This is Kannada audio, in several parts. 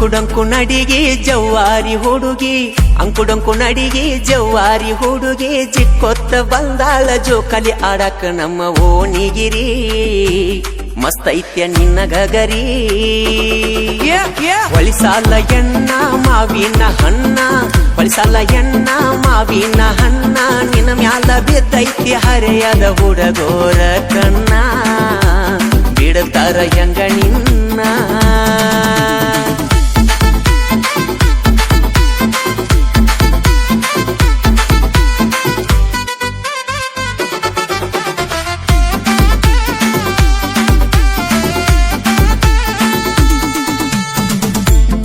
ಅಂಕುಡಂಕು ನಡಿಗೆ ಜವ್ವಾರಿ ಹುಡುಗಿ ಅಂಕುಡಂಕು ನಡಿಗೆ ಜವ್ವಾರಿ ಹುಡುಗಿ ಚಿಕ್ಕೊತ್ತ ಬಂದಾಳ ಜೋಕಾಲಿ ಆಡಕ ನಮ್ಮ ಓಣಿಗಿರಿ ಮಸ್ತೈತ್ಯ ನಿನ್ನ ಗಗರಿ ಒಳಿಸಾಲ ಎಣ್ಣ ಮಾವಿನ ಹಣ್ಣ ಒಳಿಸಾಲ ಎಣ್ಣ ಮಾವಿನ ಹಣ್ಣ ನಿನ್ನ ಮ್ಯಾಲ ಬಿದ್ದೈತಿ ಹರೆಯದ ಹುಡುಗೋರ ಕಣ್ಣ ಬಿಡತಾರ ಹೆಂಗ ನಿನ್ನ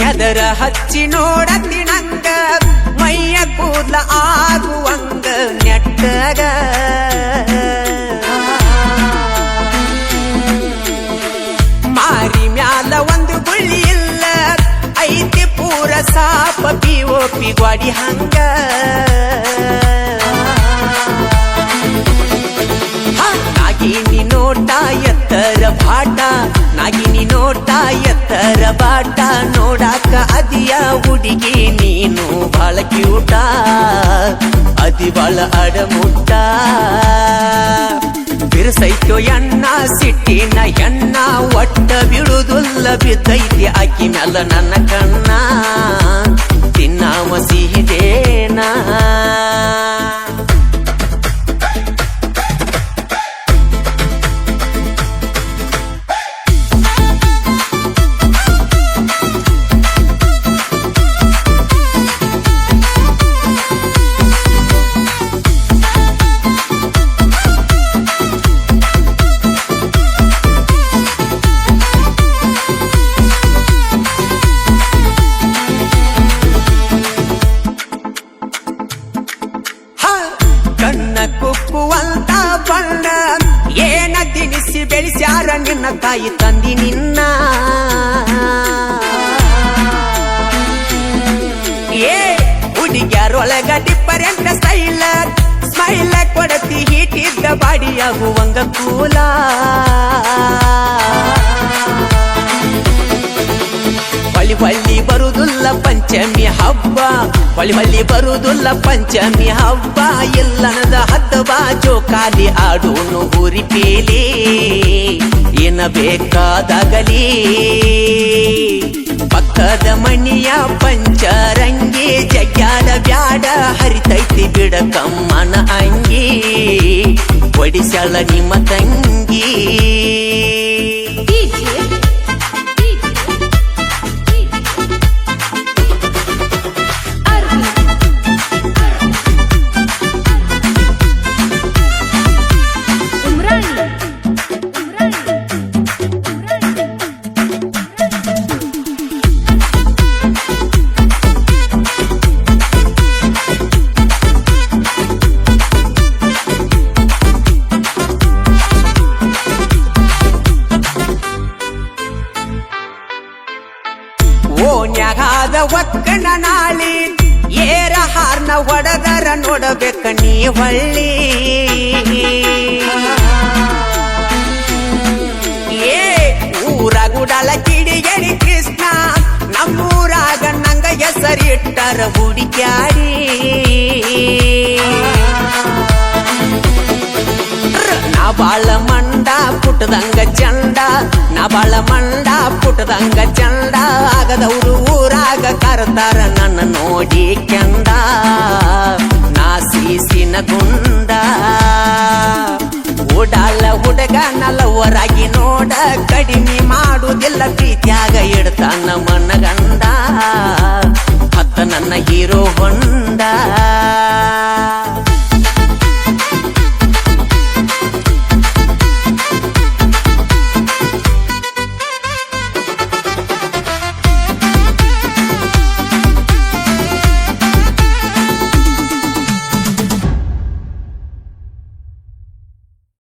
ಎದರ ಹಚ್ಚಿ ನೋಡತ್ತಿನಂಗ ಮೈಯ ಕೂದ್ಲ ಆಗುವಂಗ ನೆಟ್ಟಗ ಮಾರಿ ಮ್ಯಾಲ ಒಂದು ಗುಳ್ಳಿ ಇಲ್ಲ ಐತಿ ಪೂರ ಸಾಪ ಪಿಒಪಿ ಗ್ವಾಡಿ ಹಂಗ ನಾಗಿನಿ ನೋಟ ಎತ್ತರ ಬಾಟ ನಾಗಿನಿ ನೋಟ ಎತ್ತರ ಬಾಟ ನೋಡಾಕ ಅದಿಯ ಹುಡುಗಿ ನೀನು ಬಾಳ ಕ್ಯೂಟ ಅದಿ ಬಾಳ ಅಡಮುಟ್ಟ ಬಿರುಸೈತೋ ಎಣ್ಣ ಸಿಟ್ಟಿನ ಎಣ್ಣ ಒಟ್ಟ ಬಿಡುದುಲ್ಲ ಬಿದ್ದೈತಿ ಆಕಿ ಮ್ಯಾಲ ನನ್ನ ಕಣ್ಣ ತಿನ್ನಾಮ ಸಿಹಿದೇನ ಕಣ್ಣ ಕುಕ್ಕುವಂತ ಬಣ್ಣ ಏನ ತಿನಿಸಿ ಬೆಳೆಸ್ಯಾರ ನಿನ್ನ ತಾಯಿ ತಂದಿ ನಿನ್ನ ಏ ಹುಡುಗ್ಯಾರೊಳಗ ಡಿಫರೆಂಟ್ ಸ್ಟೈಲ್ ಸ್ಮೈಲ್ ಕೊಡತಿ ಹೀಟಿದ್ದ ಬಾಡಿಯಾಗುವಂಗ ಕೂಲ ಹೊಳಿ ಹೊಳ್ಳಿ ಬರುವುದಿಲ್ಲ ಪಂಚಮಿ ಹಬ್ಬ ಹೊಳಿ ಹೊಳ್ಳಿ ಬರುವುದಿಲ್ಲ ಪಂಚಮಿ ಹಬ್ಬ ಎಲ್ಲನದ ಹಬ್ಬ ಜೋಕಾಲಿ ಆಡೋನು ಹುರಿ ಪೇಲಿ ಏನ ಬೇಕಾದಾಗಲಿ ಪಕ್ಕದ ಮಣಿಯ ಪಂಚರಂಗಿ ಜಗ್ಯಾಡ ಬ್ಯಾಡ ಹರಿತೈತಿ ಬಿಡ ಕಮ್ಮನ ಅಂಗಿ ಒಡಿಸಳ ನಿಮ್ಮ ತಂಗಿ ಓನ್ಯಾಗಾದ ಒಕ್ಕಣ ನಾಳಿ ಏರ ಹಾರ್ನ ಹೊಡೆದರ ನೋಡಬೇಕ ನೀ ಹೊಳ್ಳಿ ಏ ಊರಾಗುಡಲ ಕಿಡಿಗೇಡಿ ಕೃಷ್ಣ ನಮ್ಮೂರಾಗ ನಂಗ ಹೆಸರಿಟ್ಟರ ಹುಡುಕ್ಯಾಡಿ ನಾ ಬಾಳ ಮಂಡ ಪುಟ್ಟದಂಗ ಚಂಡ ನಾ ಬಾಳ ಮಂಡ ಪುಟ್ಟದಂಗ ಚಂಡ ಆಗದವರು ಊರಾಗ ಕರ್ತಾರ ನನ್ನ ನೋಡಿ ಕೆಂಡ ನಾ ಸೀಸಿನ ಗುಂಡ ಓಡಾಳ ಹುಡುಗ ನಲವರಾಗಿ ನೋಡ ಕಡಿಮೆ ಮಾಡುವುದಿಲ್ಲ ಪ್ರೀತ್ಯಾಗ ಇಡ್ತಾನ ಮನಗಂಡ ಹತ್ತ ನನ್ನ ಹೀರೋ ಹೊಂಡ